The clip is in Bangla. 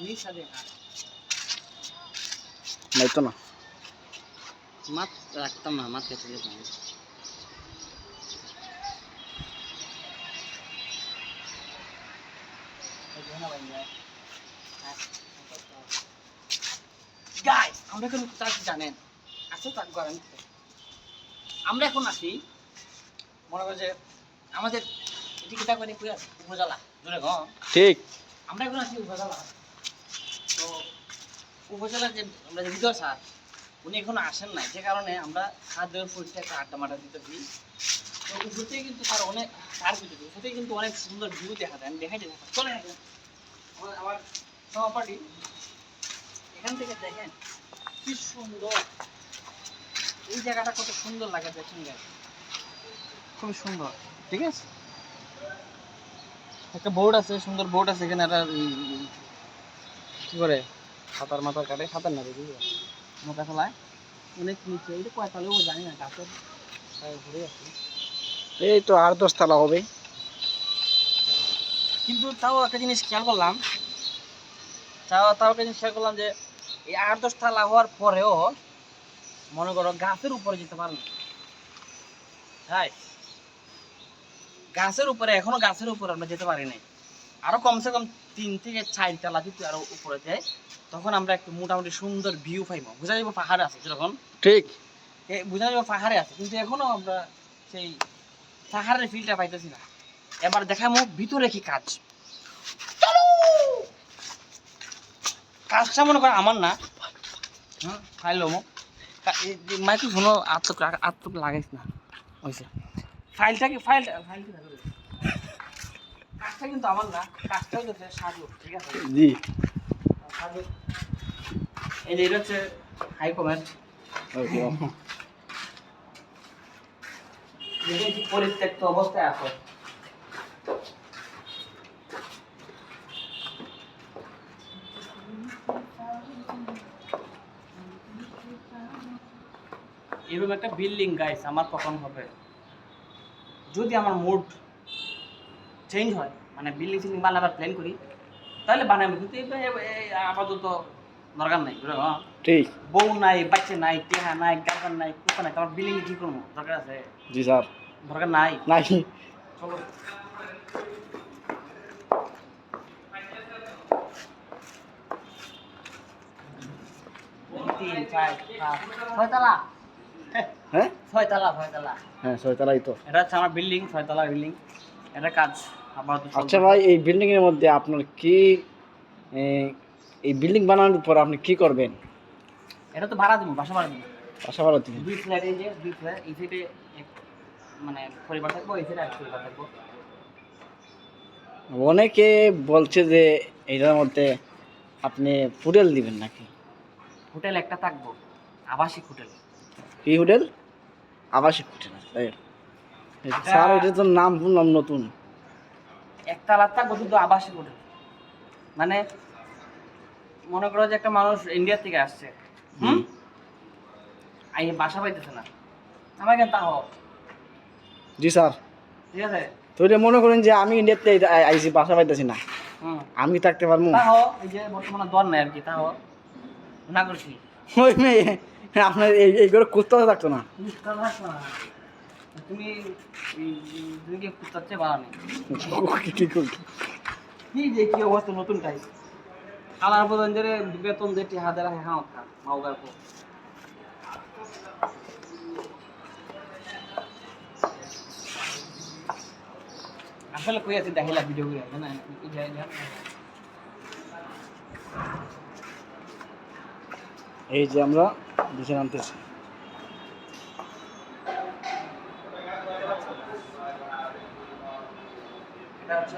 নিশা দে নাই তো না মাত রাখতাম না, মাত কেটে যেতাম। গাইস আমরা এখন কোথায় আছি জানেন? আসো তাক করেন। আমরা এখন আছি মনে করো যে আমাদের এটি কিতা করে কই আছে উপজেলা জোরে গ ঠিক। আমরা এখন আছি উপজেলা। তো উপজেলা যে আমরা যে ভিতর স্যার উনি এখনো আসেন নাই, যে কারণে আমরা খাদ্যের ফুটতে একটা আড্ডা মাড্ডা দিতে দিই। তো উপরতেই কিন্তু তার অনেক তার ভিতরে উপরতেই কিন্তু অনেক সুন্দর ভিউ দেখা যায়। আমি দেখাইতে থাকি চলে আসেন আমার সহপাঠী এখান থেকে দেখেন কি সুন্দর এই জায়গাটা, কত সুন্দর লাগে দেখেন গাইস, খুব সুন্দর। ঠিক আছে, একটা বোর্ড আছে, সুন্দর বোর্ড আছে এখানে। একটা কি করে সাঁতার মাতার কাটে, সাঁতার না দেখি নৌকা চালায় অনেক নিচে। এটা কয়তালেও জানি না, গাছের ঘুরে আছে। এই তো 8-10 তলা হবে। কিন্তু তাও একটা জিনিস খেয়াল করলাম, তাও একটা জিনিস খেয়াল করলাম যে এই 8-10 তলা হওয়ার পরেও মনে করো গাছের উপরে যেতে পারলাম। তাই গাছের উপরে এখনো গাছের উপরে আমরা যেতে পারি নাই। আরো কমসে কম 3 থেকে 4 তলা যদি আরো উপরে যায় তখন আমরা একটু মোটামুটি সুন্দর ভিউ পাইব। বোঝা যাবো পাহাড়ে আছে যেরকম, ঠিক বোঝা যাবো পাহাড়ে আছে, কিন্তু এখনো আমরা সেই পাহাড়ের ফিলটা পাইতেছি না। এবার দেখামো ভিতরে কি কাজ। কাজটা মনে করো আমার না, হ্যাঁ ফাইলো মাইকে শোনো আত্মক লাগাইস না হয়েছে। ফাইলটা কাজটা কিন্তু আমার না, কাজটা হচ্ছে সাজু। ঠিক আছে জি সাজু। এই যে এটা হচ্ছে হাই কমেন্ট, ওকে পরিত্যক্ত অবস্থায় আছে। এরকম একটা বিল্ডিং গাইস আমার কখন হবে, যদি আমার মুড চেঞ্জ হয়, মানে বিল্ডিং সিল্ডিং বানাবার প্ল্যান করি তাহলে বানাবো। কিন্তু আপাতত দরকার নাই। ঠিক। বউ নাই, বাচ্চা নাই, টেহা নাই, গার্লফ্রেন্ড নাই, কুকা নাই, তোমার বিল্ডিং কি করবো? দরকার আছে? জি স্যার। দরকার নাই। নাই। চলো তিন চার পাঁচ ছয়তলা, হ্যাঁ ছয়তলা হ্যাঁ 6 তলাই তো। এটা হচ্ছে আমার বিল্ডিং, ছয়তলা বিল্ডিং। এটা কাজ আপাতত আচ্ছা ভাই, এই বিল্ডিং এর মধ্যে আপনার কি এই বিল্ডিং বানানোর পর আপনি কি করবেন? এটা তো ভাড়া দিব, বাসা ভাড়া দিব। বাসা ভাড়া দিবেন? 2 ফ্ল্যাট, এই যে 2 ফ্ল্যাট, এই সাইডে মানে পরিবার থাকবো, এই সাইডে এক পরিবার থাকবো। অনেকে বলছে যে এটার মধ্যে আপনি হোটেল দিবেন নাকি? হোটেল একটা থাকবো, আবাসিক হোটেল। কি হোটেল? আবাসিক হোটেল। স্যার এটা তো নাম শুনলাম নতুন। একতলা থাকবো শুধু আবাসিক হোটেল। মানে মনে করো যে একটা মানুষ ইন্ডিয়া থেকে আসছে, আই বাসা পাইতেছে না, আমার কেন তাও। জি স্যার। ঠিক আছে, তো এটা মনে করেন যে আমি ইন্ডিয়াতে আইসি, বাসা পাইতেছি না, আমি থাকতে পারবো? তাও এই যে বর্তমানে দর নাই আর কি, তাও না করছি। ওই মেয়ে আপনার এই করে কুত্তা থাকতো না? তুমি তুমি কি কুত্তার বাড়া নেই? কি যে কি অবস্থা নতুনটাই কালার বদন যে বেতন যেটি হাজার হ্যাঁ মাউগার পর আসলে কই আছে দেখাইলা ভিডিও করে না এই যে আমরা নিচে নামতেছি। এটা হচ্ছে